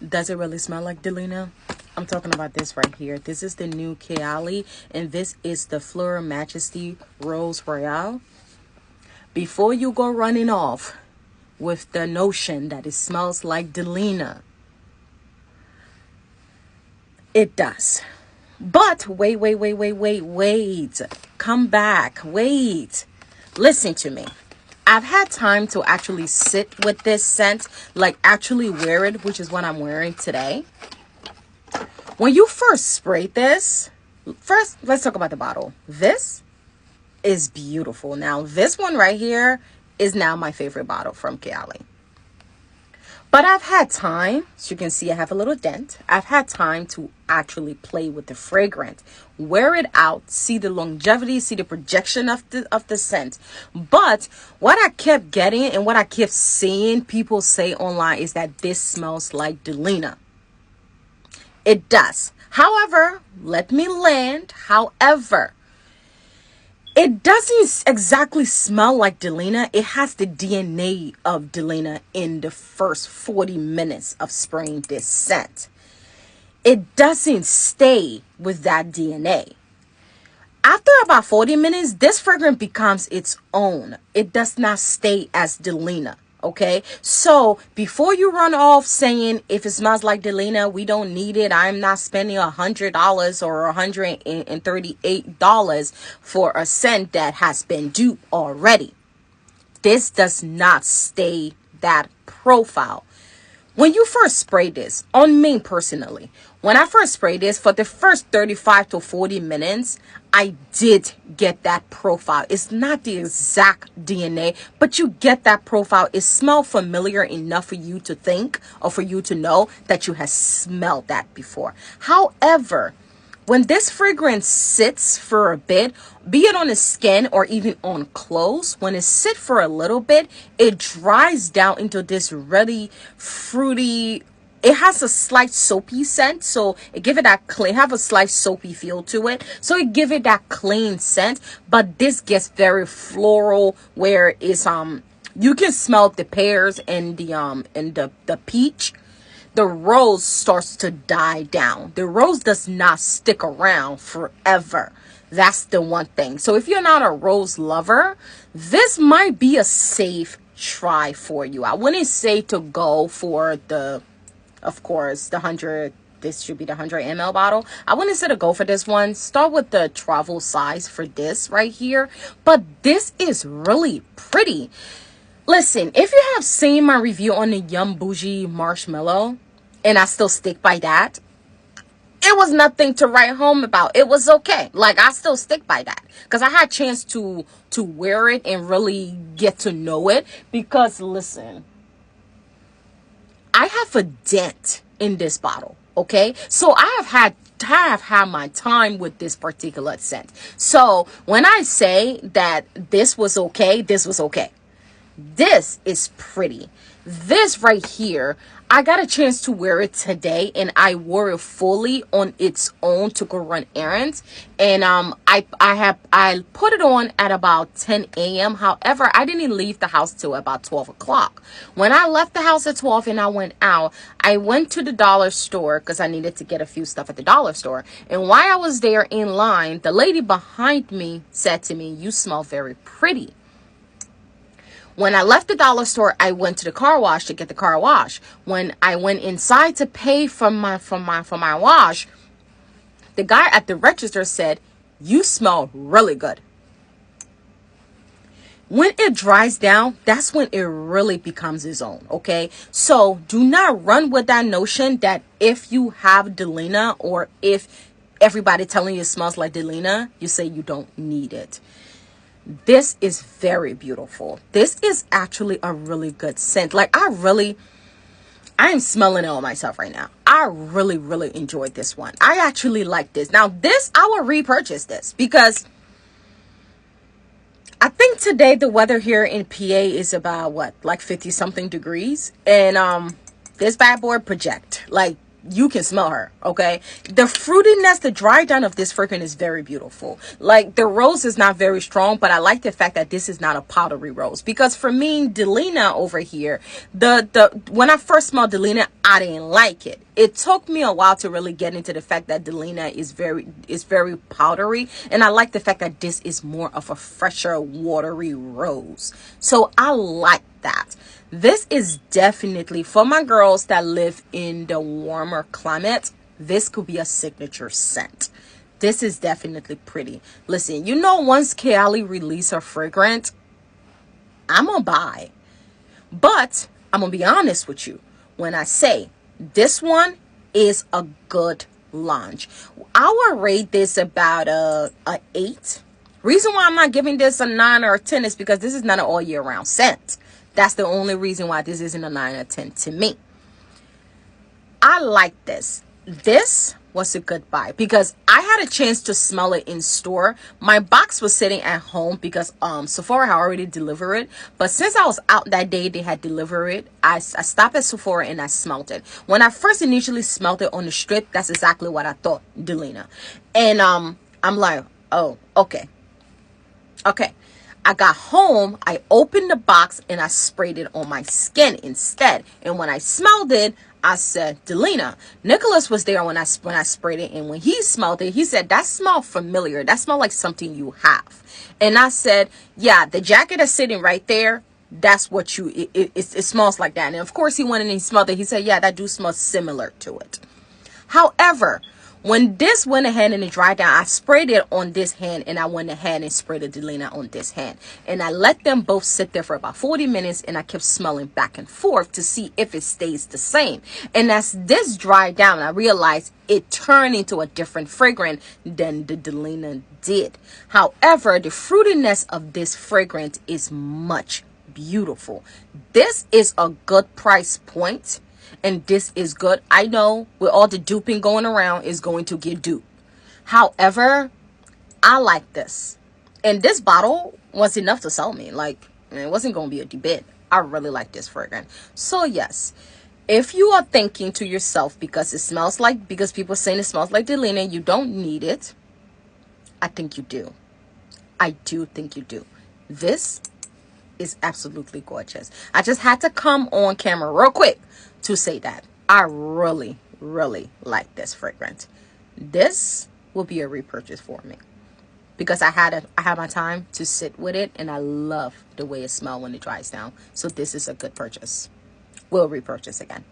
Does it really smell like Delina? I'm talking about this right here. This is the new Kayali, and this is the FLEUR Majesty Rose Royale. Before you go running off with the notion that it smells like Delina, it does. But wait. Come back. Wait. Listen to me. I've had time to actually sit with this scent, like actually wear it, which is what I'm wearing today. When you first spray this, first, let's talk about the bottle. This is beautiful. Now, this one right here is now my favorite bottle from Kayali. But I've had time, as you can see, I have a little dent. I've had time to actually play with the fragrance, wear it out, see the longevity, see the projection of the scent. But what I kept getting and what I kept seeing people say online is that this smells like Delina. It does. However, let me land. However, it doesn't exactly smell like Delina. It has the DNA of Delina in the first 40 minutes of spraying this scent. It doesn't stay with that DNA. After about 40 minutes, this fragrance becomes its own. It does not stay as Delina. Okay, so before you run off saying if it smells like Delina, we don't need it. I'm not spending $100 or $138 for a scent that has been duped already. This does not stay that profile. When you first spray this, on me personally, when I first sprayed this, for the first 35 to 40 minutes, I did get that profile. It's not the exact DNA, but you get that profile. It smells familiar enough for you to think or for you to know that you have smelled that before. However, when this fragrance sits for a bit, be it on the skin or even on clothes, when it sits for a little bit, it dries down into this really fruity, it has a slight soapy scent, so it give it that clean, have a slight soapy feel to it, so it give it that clean scent. But this gets very floral, where it's you can smell the pears and the peach. The rose starts to die down. The rose does not stick around forever. That's the one thing. So if you're not a rose lover, this might be a safe try for you. I wouldn't say to go for the, of course, the 100, this should be the 100 ml bottle. I wouldn't say to go for this one. Start with the travel size for this right here. But this is really pretty. Listen, if you have seen my review on the Yum Bougie Marshmallow, and I still stick by that, it was nothing to write home about. It was okay. Like, I still stick by that. Because I had a chance to wear it and really get to know it. Because, listen, I have a dent in this bottle, okay? So I have had my time with this particular scent. So when I say that this was okay, this was okay. This is pretty. This right here, I got a chance to wear it today, and I wore it fully on its own to go run errands. And I put it on at about 10 a.m. However, I didn't leave the house till about 12 o'clock. When I left the house at 12 and I went out, I went to the dollar store because I needed to get a few stuff at the dollar store. And while I was there in line, the lady behind me said to me, "You smell very pretty." When I left the dollar store, I went to the car wash to get the car wash. When I went inside to pay for my wash, the guy at the register said, "You smell really good." When it dries down, that's when it really becomes its own, okay? So do not run with that notion that if you have Delina, or if everybody telling you it smells like Delina, you say you don't need it. This is very beautiful. This is actually a really good scent. Like, I'm smelling it on myself right now. I really enjoyed this one. I actually like this. Now, this, I will repurchase this because I think today the weather here in PA is about what, like 50 something degrees. And this bad boy project. Like, you can smell her. Okay, the fruitiness, the dry down of this fragrance is very beautiful. Like, the rose is not very strong, but I like the fact that this is not a powdery rose, because for me, Delina over here, the when I first smelled Delina, I didn't like it. It took me a while to really get into the fact that Delina is very powdery, and I like the fact that this is more of a fresher, watery rose. So I like that. This is definitely for my girls that live in the warmer climate. This could be a signature scent. This is definitely pretty. Listen, you know, once Kayali release her fragrance, I'm gonna buy. But I'm gonna be honest with you when I say this one is a good launch. I would rate this about a 8. Reason why I'm not giving this a 9 or a 10 is because this is not an all year round scent. That's the only reason why this isn't a 9 or 10 to me. I like this. This was a good buy because I had a chance to smell it in store. My box was sitting at home because Sephora had already delivered it. But since I was out that day, they had delivered it. I stopped at Sephora and I smelled it. When I first initially smelled it on the strip, that's exactly what I thought, Delina. And I'm like, oh, okay. Okay. I got home, I opened the box, and I sprayed it on my skin instead. And when I smelled it, I said, Delina. Nicholas was there when I sprayed it, and when he smelled it, he said, that smelled familiar. That smelled like something you have. And I said, yeah, the jacket that's sitting right there, that's what it smells like that. And of course, he went in and he smelled it. He said, yeah, that do smell similar to it. However, when this went ahead and it dried down, I sprayed it on this hand and I went ahead and sprayed the Delina on this hand. And I let them both sit there for about 40 minutes and I kept smelling back and forth to see if it stays the same. And as this dried down, I realized it turned into a different fragrance than the Delina did. However, the fruitiness of this fragrance is much beautiful. This is a good price point. And this is good. I know with all the duping going around is going to get duped. However, I like this. And this bottle was enough to sell me. Like, it wasn't going to be a debate. I really like this fragrance. So yes, if you are thinking to yourself because people saying it smells like Delina, you don't need it. I think you do. I do think you do. This is absolutely gorgeous. I just had to come on camera real quick to say that I really, really like this fragrance. This will be a repurchase for me because I had my time to sit with it and I love the way it smells when it dries down. So this is a good purchase. We'll repurchase again.